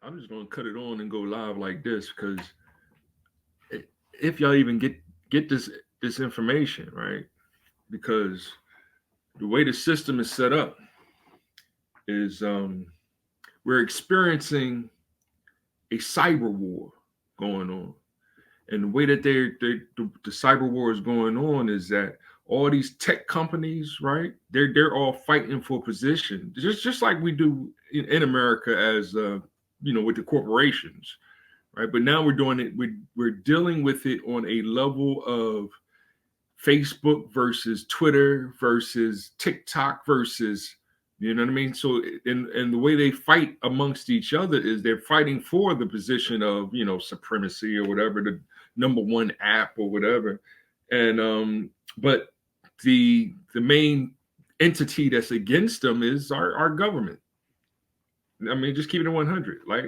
I'm just gonna cut it on and go live like this because if y'all even get this information right, because the way the system is set up is we're experiencing a cyber war going on. And the way that the cyber war is going on is that all these tech companies, right? They're all fighting for position, just like we do in America as with the corporations, right? But now we're doing it. We're dealing with it on a level of Facebook versus Twitter versus TikTok versus, you know what I mean? So and the way they fight amongst each other is they're fighting for the position of, supremacy or whatever, the number one app or whatever. And but the main entity that's against them is our government. I mean, just keeping it 100. Like,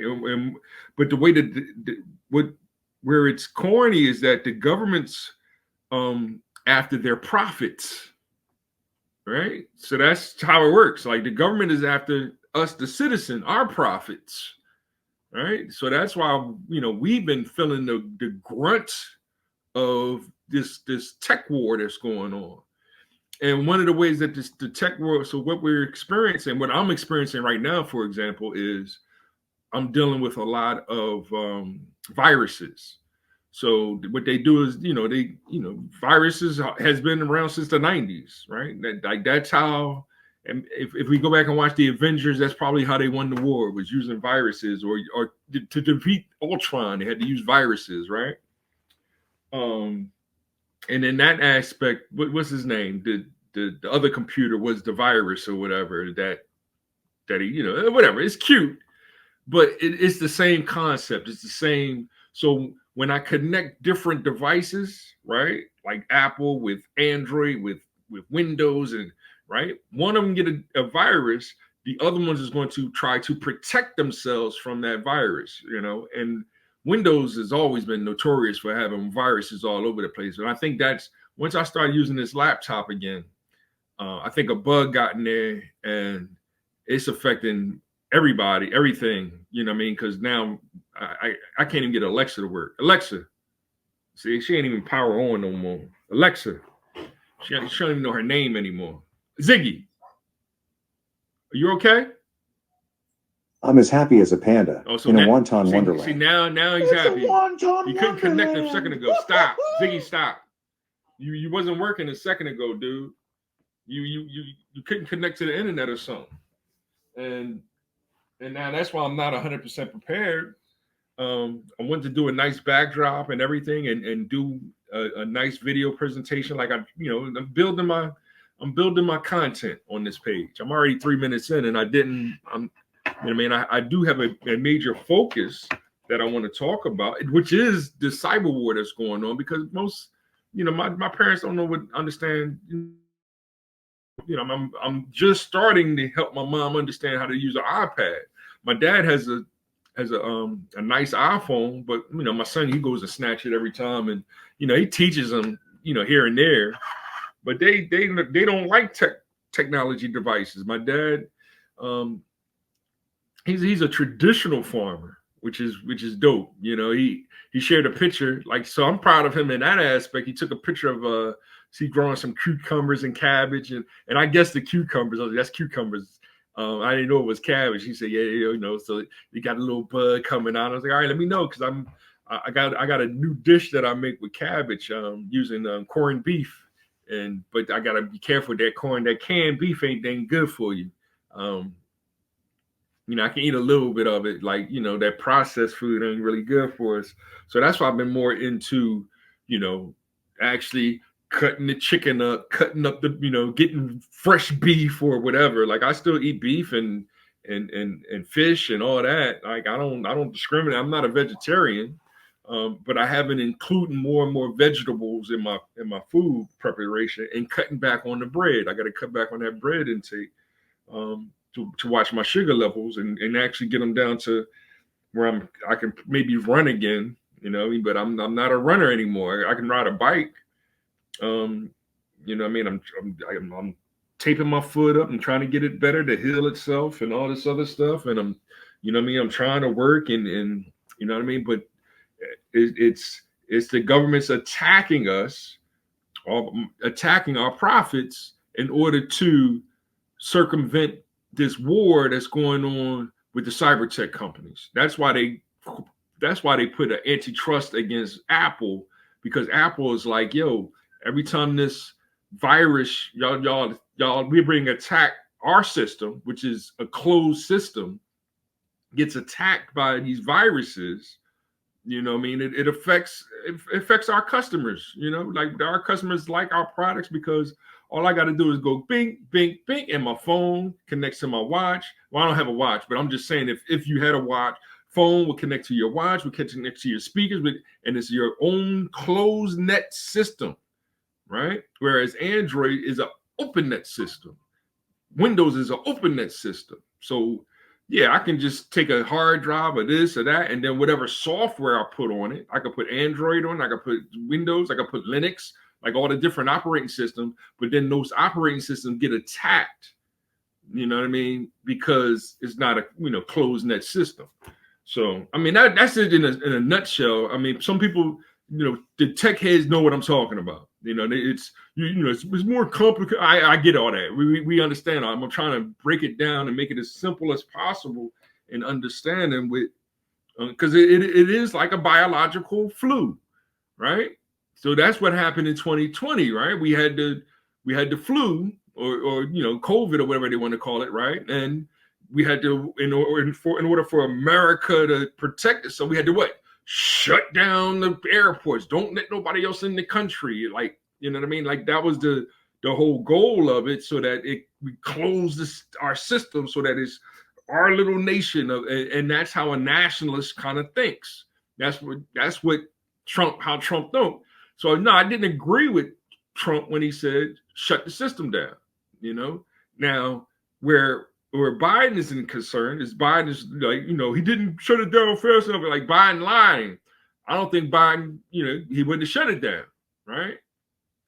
but the way that what where it's corny is that the government's after their profits, right? So that's how it works. Like the government is after us, the citizen, our profits, right? So that's why we've been feeling the grunt of this tech war that's going on. And one of the ways that the tech war, so what we're experiencing, what I'm experiencing right now, for example, is I'm dealing with a lot of viruses. So what they do is, viruses has been around since the 90s, right? That's how. And if we go back and watch the Avengers, that's probably how they won the war, was using viruses, or to defeat Ultron, they had to use viruses, right? And in that aspect, what's his name? The other computer was the virus or whatever that he, whatever. It's cute, but it's the same concept. It's the same. So when I connect different devices, right, like Apple with Android with Windows, and right, one of them get a virus, the other one is going to try to protect themselves from that virus, and Windows has always been notorious for having viruses all over the place. And I think that's once I started using this laptop again, I think a bug got in there and it's affecting everybody, everything, you know what I mean? Because now I can't even get Alexa to work. Alexa, see, she ain't even power on no more. Alexa, she don't even know her name anymore. Ziggy, are you okay? I'm as happy as a panda So in a now, wonton see, wonderland. now he's happy. He couldn't connect a second ago. Stop, Ziggy, stop. You wasn't working a second ago, dude. You couldn't connect to the internet or something. And now that's why I'm not 100% prepared. I wanted to do a nice backdrop and everything, and do a nice video presentation. Like I'm building my content on this page. I'm already 3 minutes in, and I do have a major focus that I want to talk about, which is the cyber war that's going on, because most, my parents don't understand. I'm just starting to help my mom understand how to use an iPad. My dad has a nice iPhone, but my son, he goes to snatch it every time, and he teaches them here and there, but they don't like technology devices. My dad, he's a traditional farmer, which is dope. He shared a picture, like, so I'm proud of him in that aspect. He took a picture of he growing some cucumbers and cabbage, and I guess the cucumbers, that's cucumbers. I didn't know it was cabbage. He said, yeah, so he got a little bud coming out. I was like, all right, let me know, because I got a new dish that I make with cabbage, using corned beef, but I gotta be careful with that corn. That canned beef ain't dang good for you. I can eat a little bit of it, like, that processed food ain't really good for us. So that's why I've been more into, actually cutting the chicken up, cutting up the, getting fresh beef or whatever. Like, I still eat beef and fish and all that. Like, I don't discriminate. I'm not a vegetarian, but I have been including more and more vegetables in my food preparation, and cutting back on the bread. I got to cut back on that bread intake. To watch my sugar levels, and actually get them down to where I can maybe run again, but I'm not a runner anymore. I can ride a bike. I'm taping my foot up and trying to get it better to heal itself and all this other stuff. And I'm You know what I mean? I'm trying to work and you know what I mean? But it's the government's attacking us, or attacking our profits in order to circumvent this war that's going on with the cyber tech companies. That's why they put an antitrust against Apple, because Apple is like, yo, every time this virus, we're bringing attack our system, which is a closed system, gets attacked by these viruses. You know what I mean? It affects our customers. You know, like our customers like our products because all I got to do is go bing, bing, bing, and my phone connects to my watch. Well, I don't have a watch, but I'm just saying if you had a watch, phone would connect to your watch, would connect to your speakers, and it's your own closed net system, right? Whereas Android is an open net system. Windows is an open net system. So yeah, I can just take a hard drive of this or that, and then whatever software I put on it, I could put Android on, I could put Windows, I could put Linux, like all the different operating systems. But then those operating systems get attacked. You know what I mean? Because it's not a closed net system. So I mean that's it in a nutshell. I mean, some people, the tech heads know what I'm talking about. It's more complicated. I get all that. We understand. I'm trying to break it down and make it as simple as possible and understanding with, because it is like a biological flu, right? So that's what happened in 2020, right? We had the flu or COVID or whatever they want to call it, right? And we had to in order for America to protect it, so we had to what? Shut down the airports. Don't let nobody else in the country. Like, you know what I mean? Like that was the whole goal of it, so that we close our system so that it's our little nation and that's how a nationalist kind of thinks. That's what how Trump don't. So no, I didn't agree with Trump when he said shut the system down. Now where Biden isn't concerned is Biden is like, he didn't shut it down fast enough. Like Biden lying. I don't think Biden, he wouldn't have shut it down, right?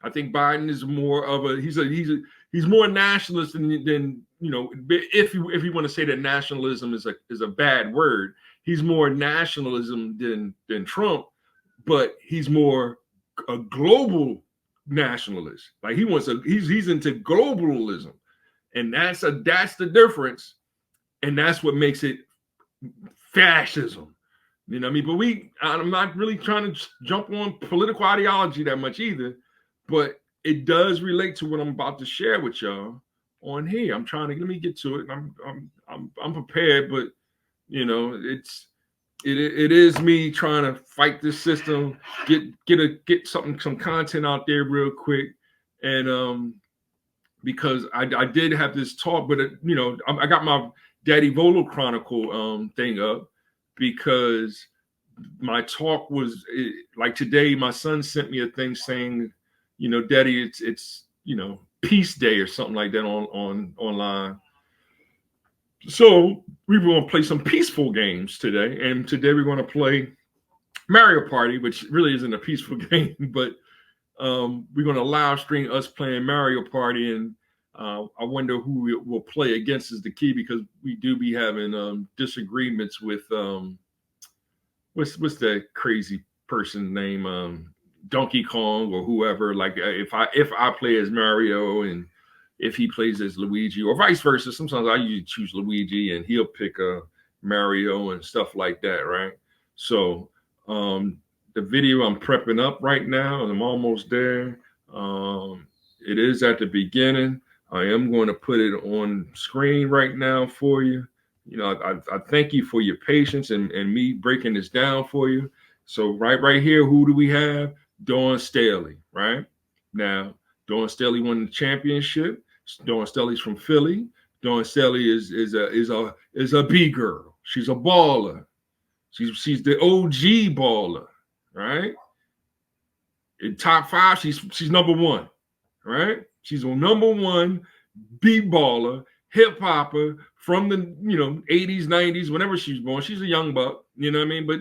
I think Biden is more of he's more nationalist than if you want to say that nationalism is a bad word, he's more nationalism than Trump, but he's more a global nationalist. Like he's into globalism. And that's the difference. And that's what makes it fascism. You know what I mean? But I'm not really trying to jump on political ideology that much either, but it does relate to what I'm about to share with y'all on here. Let me get to it. I'm prepared, but it is me trying to fight this system, get some content out there real quick. And because I did have this talk, but I got my Daddy Volo Chronicle thing up because my talk was like today. My son sent me a thing saying, Daddy, it's Peace Day or something like that on online. So we were going to play some peaceful games today, and today we're going to play Mario Party, which really isn't a peaceful game, but we're going to live stream us playing Mario Party, and I wonder who will play against is the key, because we do be having disagreements with what's that crazy person name, Donkey Kong or whoever. Like if I play as Mario and if he plays as Luigi, or vice versa. Sometimes I usually choose Luigi and he'll pick Mario and stuff like that, right? So the video I'm prepping up right now, and I'm almost there. It is at the beginning. I am going to put it on screen right now for you. I thank you for your patience and me breaking this down for you. So right here, who do we have? Dawn Staley, right? Now, Dawn Staley won the championship. Dawn Staley's from Philly. Dawn Staley is a B girl. She's a baller. She's the OG baller, right? In top 5, she's number 1, right? She's a number 1 B baller, hip hopper from the 80s, 90s, whenever she was born. She's a young buck, you know what I mean? But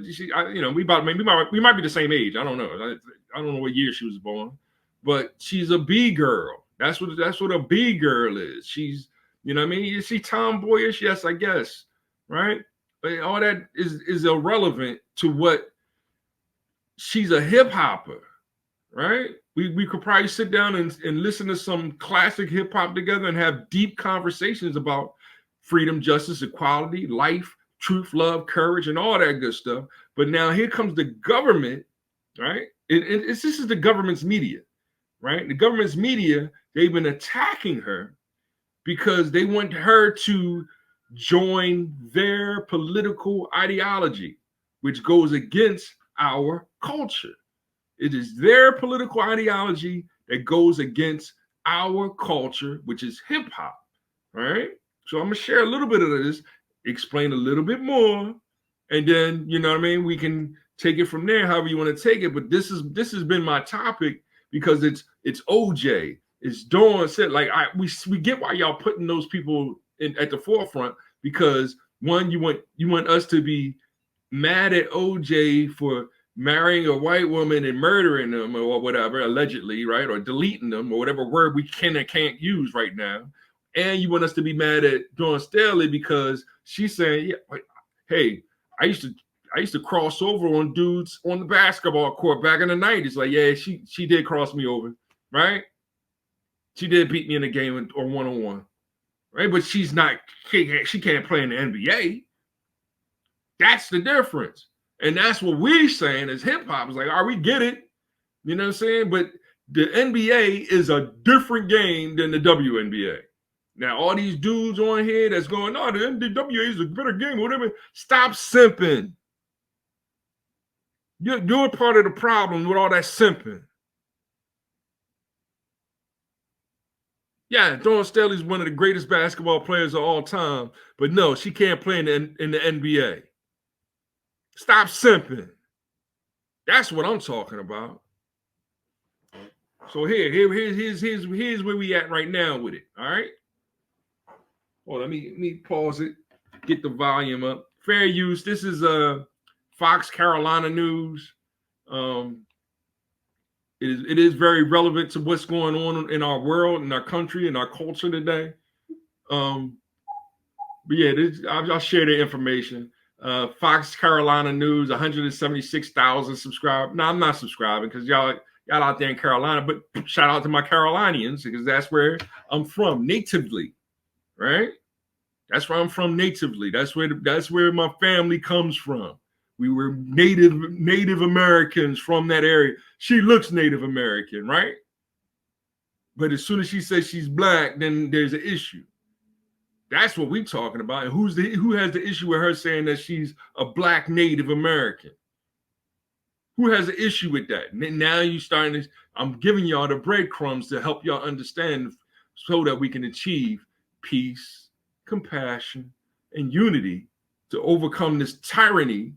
we might be the same age. I don't know. I don't know what year she was born, but she's a B girl. That's what a B girl is. She's, you know what I mean? Is she tomboyish? Yes, I guess, right? All that is irrelevant to what she's a hip hopper, right? We could probably sit down and listen to some classic hip hop together and have deep conversations about freedom, justice, equality, life, truth, love, courage, and all that good stuff. But now here comes the government, right? This is the government's media, right? The government's media, they've been attacking her because they want her to join their political ideology, which goes against our culture. It is their political ideology that goes against our culture, which is hip hop. Right. So I'm gonna share a little bit of this, explain a little bit more, and then you know what I mean. We can take it from there, however you want to take it. But this has been my topic because it's OJ, it's Dawn said. Like we get why y'all putting those people at the forefront because one, you want us to be mad at OJ for marrying a white woman and murdering them or whatever, allegedly, right? Or deleting them or whatever word we can and can't use right now. And you want us to be mad at Dawn Staley because she's saying, yeah, hey, I used to cross over on dudes on the basketball court back in the 90s. Like, yeah, she did cross me over, right? She did beat me in a game or one-on-one, right? But she can't play in the NBA. That's the difference. And that's what we're saying as hip hop. Is like, all right, we get it. You know what I'm saying? But the NBA is a different game than the WNBA. Now, all these dudes on here that's going, oh, the WNBA is a better game or whatever. Stop simping. You're part of the problem with all that simping. Yeah, Dawn Staley's one of the greatest basketball players of all time. But no, she can't play in the NBA. Stop simping. That's what I'm talking about. So here's where we at right now with it. All right. Well, let me pause it, get the volume up. Fair use. This is Fox Carolina News. It is very relevant to what's going on in our world, in our country, in our culture today. But yeah, I'll share the information. Fox Carolina News, 176,000 subscribed. No, I'm not subscribing because y'all out there in Carolina, but shout out to my Carolinians because that's where I'm from natively, right? That's where I'm from natively. That's where my family comes from. We were Native Americans from that area. She looks Native American, right? But as soon as she says she's black, then there's an issue. That's what we're talking about. And who has the issue with her saying that she's a black Native American? Who has an issue with that? Now you starting to, I'm giving y'all the breadcrumbs to help y'all understand so that we can achieve peace, compassion, and unity to overcome this tyranny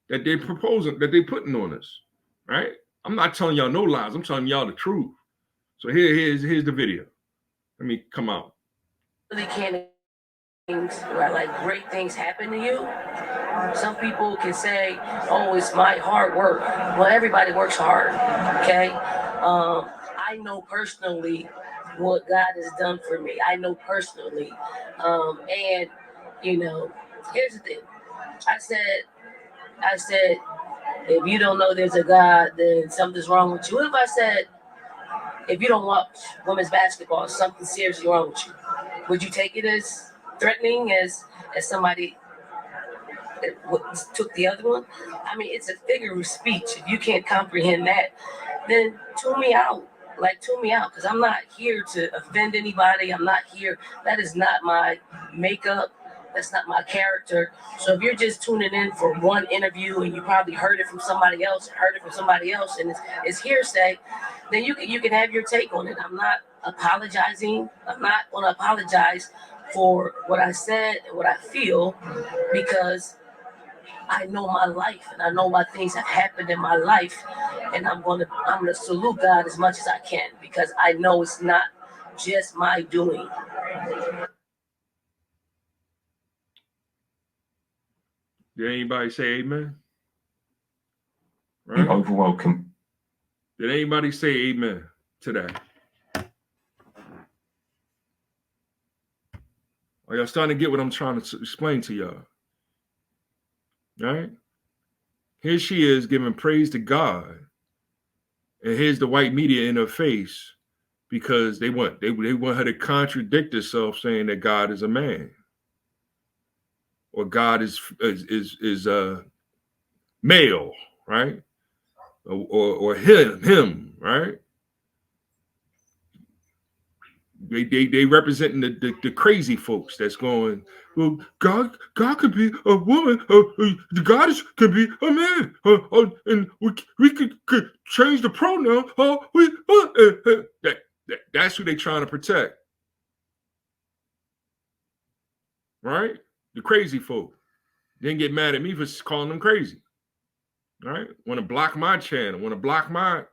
that they're proposing, that they're putting on us, right? I'm not telling y'all no lies. I'm telling y'all the truth. So here's the video. Let me come out. Really can't where like great things happen to you. Some people can say, "Oh, it's my hard work." Well, everybody works hard. Okay. I know personally what God has done for me. I know personally, and you know, here's the thing. I said, if you don't know there's a God, then something's wrong with you. What if I said, if you don't watch women's basketball, something seriously wrong with you? Would you take it as threatening as somebody that took the other one? I mean, it's a figure of speech. If you can't comprehend that, then tune me out. Like, tune me out, because I'm not here to offend anybody. I'm not here. That is not my makeup. That's not my character. So if you're just tuning in for one interview and you probably heard it from somebody else, and it's hearsay, then you can have your take on it. I'm not apologizing. I'm not going to apologize for what I said and what I feel, because I know my life and I know why things have happened in my life, and I'm gonna salute God as much as I can, because I know it's not just my doing. Did anybody say amen? Right? Overwhelming. Did anybody say amen to that? Are y'all starting to get what I'm trying to explain to y'all? right? Here she is giving praise to God, and here's the white media in her face because they want her to contradict herself, saying that God is a man or God is male, right? Or him, right? They representing the crazy folks that's going, well, God could be a woman, God could be a man, and we could change the pronoun. That's who they trying to protect, right? The crazy folk. Then get mad at me for calling them crazy, right? Want to block my channel, want to block my,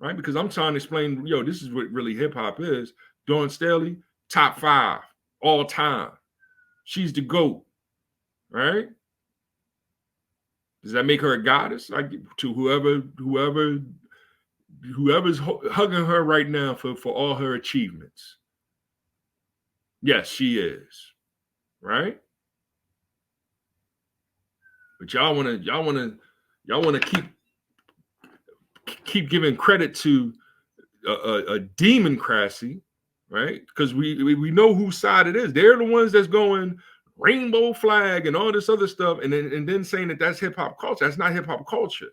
right? Because I'm trying to explain, yo, this is what really hip hop is. Dawn Staley, top 5 all time. She's the GOAT, right? Does that make her a goddess? Like to whoever's hugging her right now for all her achievements? Yes, she is, right? But y'all wanna keep giving credit to a democracy, right? Because we know whose side it is. They're the ones that's going rainbow flag and all this other stuff, and then saying that that's hip hop culture. That's not hip hop culture.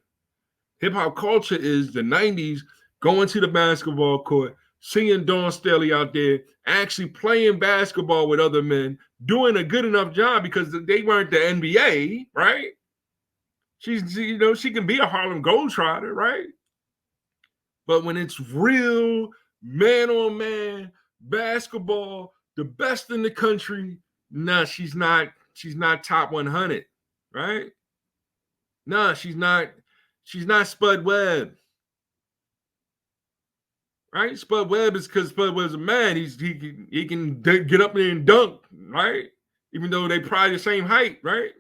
Hip hop culture is the 90s going to the basketball court, seeing Dawn Staley out there, actually playing basketball with other men, doing a good enough job because they weren't the NBA, right? She can be a Harlem Globetrotter, right? But when it's real man on man basketball, the best in the country, nah, she's not top 100, right? Nah, she's not Spud Webb. Right? Spud Webb is because Spud Webb's a man. He can get up there and dunk, right? Even though they probably the same height, right?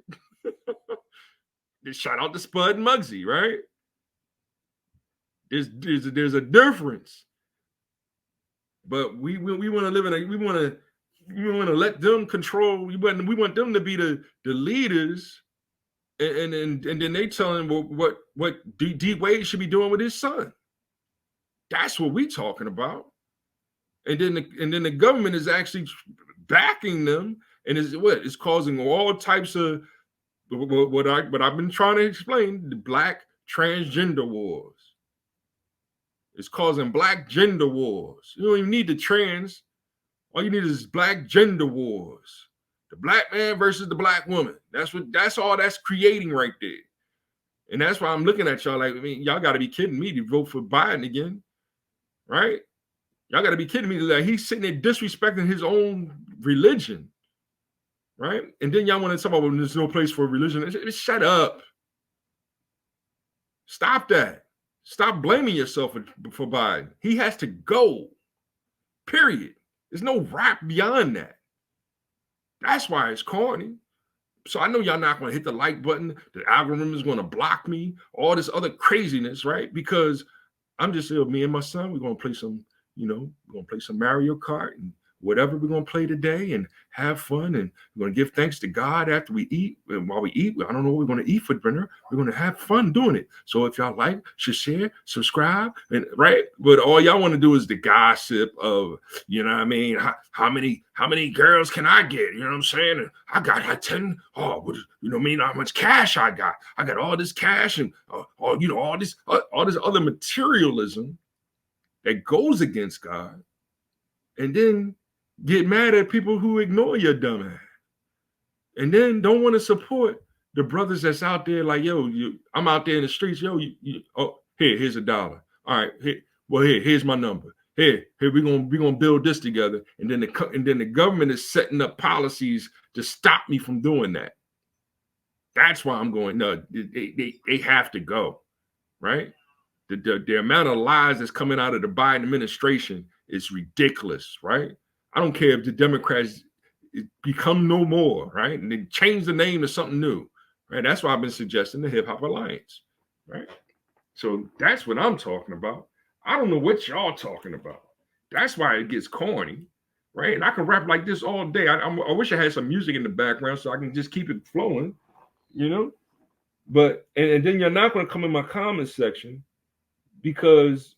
Shout out to Spud and Muggsy, right? There's a difference. But we want to live in a we want to let them control. We want them to be the leaders, and then they telling what D Wade should be doing with his son. That's what we talking about. And then the government is actually backing them, and it's causing all types of what I've been trying to explain, the black transgender wars. It's causing black gender wars. You don't even need the trans. All you need is black gender wars. The black man versus the black woman. That's all that's creating right there. And that's why I'm looking at y'all like, I mean, y'all got to be kidding me to vote for Biden again, right? Y'all got to be kidding me that he's sitting there disrespecting his own religion, right? And then y'all want to talk about when there's no place for religion. Shut up. Stop that. Stop blaming yourself for Biden. He has to go, period. There's no rap beyond that. That's why it's corny. So I know y'all not going to hit the like button. The algorithm is going to block me. All this other craziness, right? Because I'm just me and my son, we're going to play some, we're going to play some Mario Kart and whatever we're going to play today and have fun. And we're going to give thanks to God after we eat. And while we eat, I don't know what we're going to eat for dinner. We're going to have fun doing it. So if y'all like, share, subscribe, and right. But all y'all want to do is the gossip of, what I mean? How many girls can I get? You know what I'm saying? And I got 10. Oh, how much cash I got? I got all this cash and all this other materialism that goes against God. And then get mad at people who ignore your dumb ass. And then don't want to support the brothers that's out there like, yo, I'm out there in the streets. Yo, here's $1. All right, here's my number. Here, we're gonna build this together. And then the government is setting up policies to stop me from doing that. That's why I'm going, no, they have to go, right? The amount of lies that's coming out of the Biden administration is ridiculous, right? I don't care if the Democrats become no more, right? And they change the name to something new, right? That's why I've been suggesting the Hip Hop Alliance, right? So that's what I'm talking about. I don't know what y'all talking about. That's why it gets corny, right? And I can rap like this all day. I wish I had some music in the background so I can just keep it flowing, But and then you're not going to come in my comment section because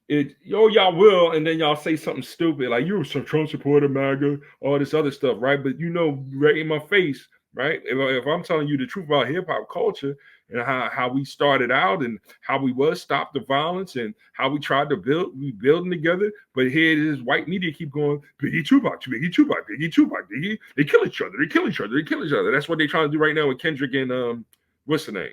y'all will, and then y'all say something stupid like you're some Trump supporter, MAGA, all this other stuff, right? But right in my face, right? If I'm telling you the truth about hip hop culture and how we started out and how we was stop the violence and how we tried to we building together, but here it is, white media keep going Biggie Tupac, Biggie Tupac, Biggie Tupac, Biggie. They kill each other, they kill each other, they kill each other. That's what they trying to do right now with Kendrick and what's the name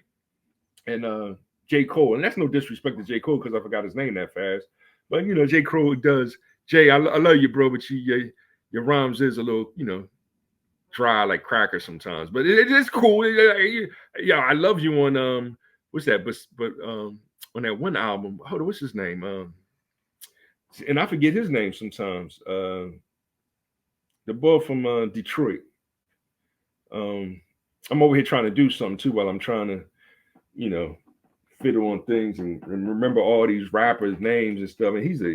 and J. Cole. And that's no disrespect to J. Cole because I forgot his name that fast. But, J. Cole does. Jay, I love you, bro, but your rhymes is a little, dry like cracker sometimes. But it's cool. Yeah, I love you on, what's that? But on that one album, hold on, what's his name? And I forget his name sometimes. The boy from Detroit. I'm over here trying to do something too while I'm trying to, fiddle on things and remember all these rappers' names and stuff. And he's a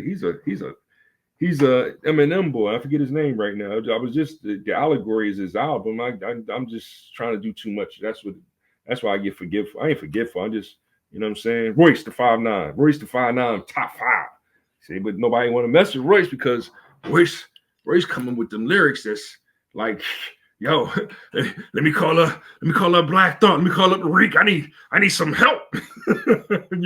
Eminem boy. I forget his name right now. I was just the allegory is his album. I'm just trying to do too much. That's why I get forgetful. I ain't forgetful. I'm just, you know what I'm saying? Royce the 5'9", top 5. See, but nobody want to mess with Royce because Royce coming with them lyrics that's like, yo, let me call up Black Thought. Let me call up Reek. I need some help. You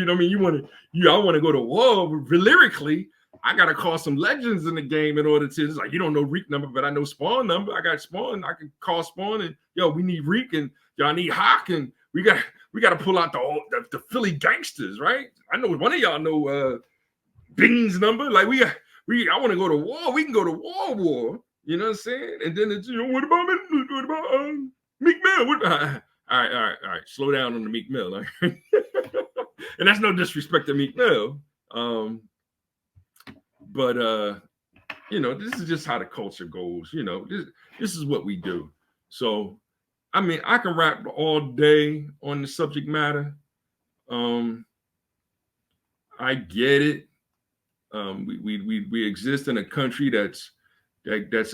know what I mean? I want to go to war lyrically. I gotta call some legends in the game in order to. It's like you don't know Reek number, but I know Spawn number. I got Spawn. I can call Spawn and we need Reek and y'all need Hawk and we got to pull out the Philly gangsters, right? I know one of y'all know Bing's number. Like I want to go to war. We can go to war. You know what I'm saying? And then it's, what about Meek Mill? All right. Slow down on the Meek Mill. Right? And that's no disrespect to Meek Mill. But this is just how the culture goes. This is what we do. So, I mean, I can rap all day on the subject matter. I get it. We exist in a country that's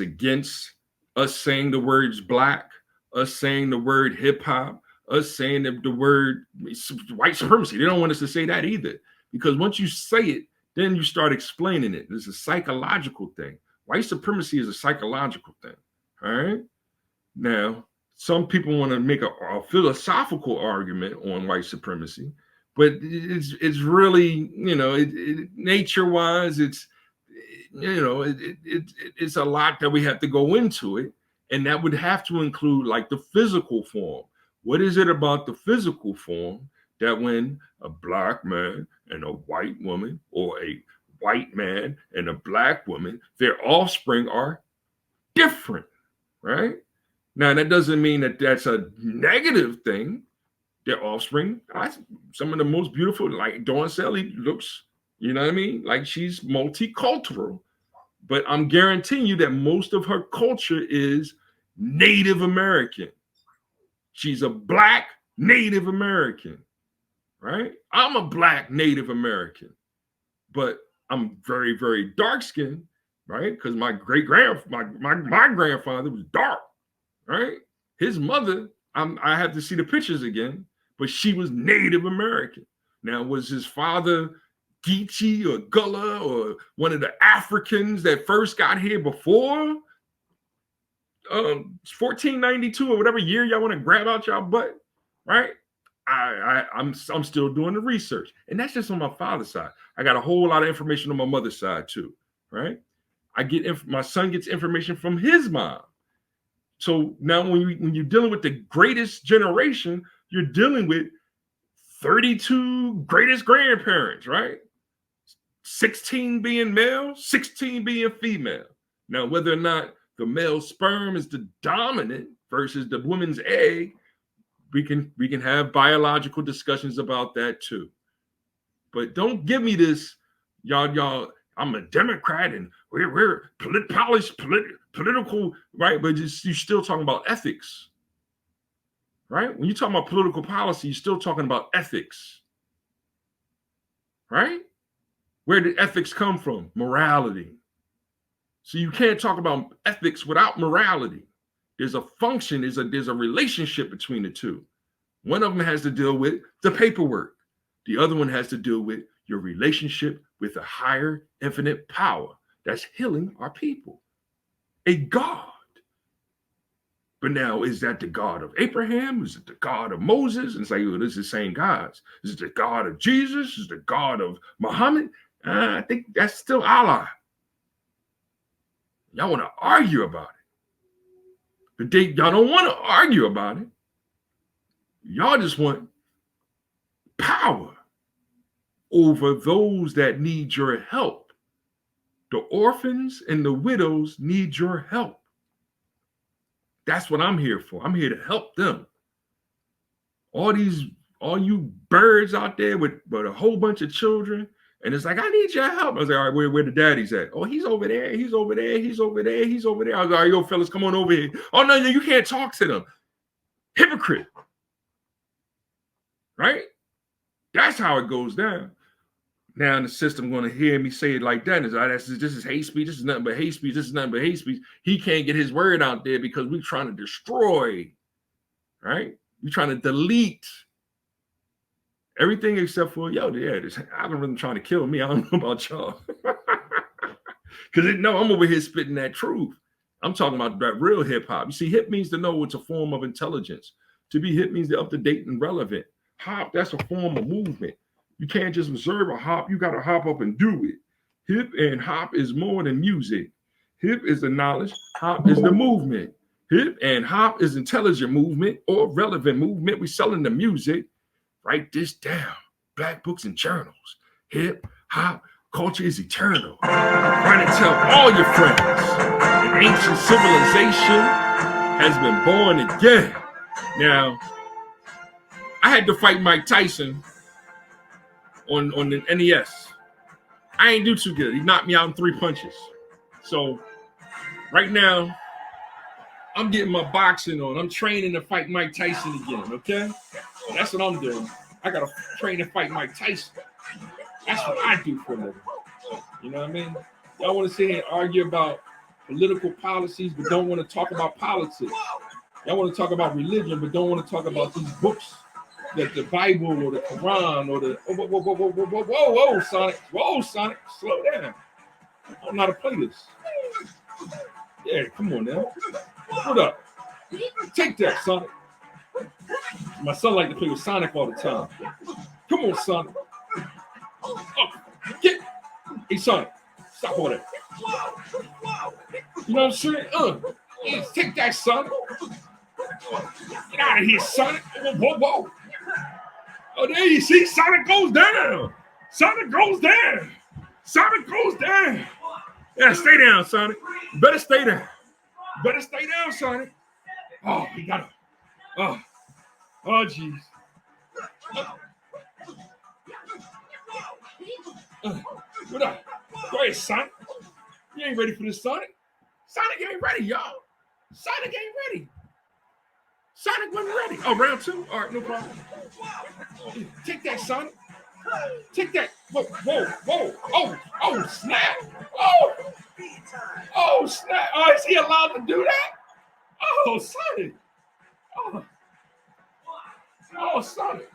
against us saying the words black, us saying the word hip hop, us saying the word white supremacy. They don't want us to say that either. Because once you say it, then you start explaining it. It's a psychological thing. White supremacy is a psychological thing. All right. Now, some people want to make a philosophical argument on white supremacy, but it's really, nature-wise, it's a lot that we have to go into it, and that would have to include like the physical form. What is it about the physical form that when a black man and a white woman or a white man and a black woman, their offspring are different, right? Now, that doesn't mean that that's a negative thing. Their offspring, some of the most beautiful, like Dawn Sally looks, you know what I mean? Like she's multicultural. But I'm guaranteeing you that most of her culture is Native American. She's a black Native American, right? I'm a black Native American, but I'm very, very dark skinned, right? Because my grandfather was dark, right? His mother, I have to see the pictures again, but she was Native American. Now, was his father Geechee or Gullah or one of the Africans that first got here before 1492 or whatever year y'all want to grab out y'all butt, right? I'm still doing the research, and that's just on my father's side. I got a whole lot of information on my mother's side too, right? My son gets information from his mom. So now when you're dealing with the greatest generation, you're dealing with 32 greatest grandparents, right? 16 being male, 16 being female. Now, whether or not the male sperm is the dominant versus the woman's egg, we can have biological discussions about that too. But don't give me this, y'all. I'm a Democrat and we're political, right? But you're still talking about ethics, right? When you talk about political policy, you're still talking about ethics, right? Where did ethics come from? Morality. So you can't talk about ethics without morality. There's a function, there's a relationship between the two. One of them has to deal with the paperwork. The other one has to deal with your relationship with a higher infinite power that's healing our people. A God. But now, is that the God of Abraham? Is it the God of Moses? And say, well, this is the same gods. Is it the God of Jesus? Is it the God of Muhammad? I think that's still Allah. Y'all want to argue about it. But y'all don't want to argue about it. Y'all just want power over those that need your help. The orphans and the widows need your help. That's what I'm here for. I'm here to help them. All you birds out there with a whole bunch of children, and it's like, I need your help. I was like, all right, where the daddy's at? Oh, he's over there. He's over there. He's over there. He's over there. I was like, all right, yo, fellas, come on over here. Oh, no, you can't talk to them. Hypocrite. Right? That's how it goes down. Now the system going to hear me say it like that. This is hate speech. This is nothing but hate speech. This is nothing but hate speech. He can't get his word out there because we're trying to destroy, right? We're trying to delete everything except for, this algorithm trying to kill me. I don't know about y'all. Because I'm over here spitting that truth. I'm talking about that real hip hop. You see, hip means to know it's a form of intelligence. To be hip means they're up to date and relevant. Hop, that's a form of movement. You can't just observe a hop. You got to hop up and do it. Hip and hop is more than music. Hip is the knowledge. Hop is the movement. Hip and hop is intelligent movement or relevant movement. We selling the music. Write this down. Black books and journals. Hip, hop, culture is eternal. Write and tell all your friends. An ancient civilization has been born again. Now, I had to fight Mike Tyson on the NES. I ain't do too good. He knocked me out in 3 punches. So right now, I'm getting my boxing on. I'm training to fight Mike Tyson again, okay? That's what I'm doing. I got to train to fight Mike Tyson. That's what I do for a living. You know what I mean? Y'all want to sit here and argue about political policies, but don't want to talk about politics. Y'all want to talk about religion, but don't want to talk about these books. That the Bible or the Quran or the whoa, Sonic, slow down. I don't know how to play this. Yeah, come on now. What up? Take that, Sonic. My son like to play with Sonic all the time. Come on, Sonic. Oh, get. Hey, Sonic, stop all that. You know what I'm saying? Yeah, take that, Sonic. Get out of here, Sonic. Whoa. Oh, there you see, Sonic goes down. Sonic goes down. Sonic goes down. Yeah, stay down, Sonic. You better stay down. You better stay down, Sonic. Oh, he got him. Oh, jeez. What up? Go ahead, Sonic. You ain't ready for this, Sonic. Sonic ain't ready, y'all. Sonic ain't ready. Sonic wasn't ready. Oh, round 2? All right, no problem. Take that, Sonic. Take that. Whoa. Oh, snap. Oh, snap. Oh, is he allowed to do that? Oh, Sonic. Oh, Sonic.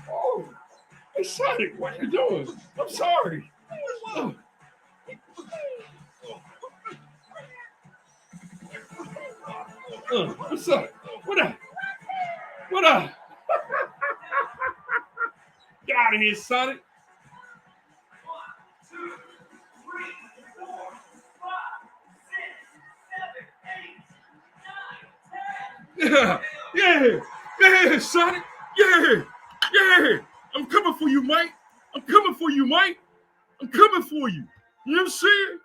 Oh. Hey, Sonic, what are you doing? I'm sorry. Oh. What's up? What up? Get out of here, Sonic. 1, 2, 3, 4, 5, 6, 7, 8, 9, 10. Yeah, Sonic. Yeah. I'm coming for you, Mike. I'm coming for you. You know what I'm saying?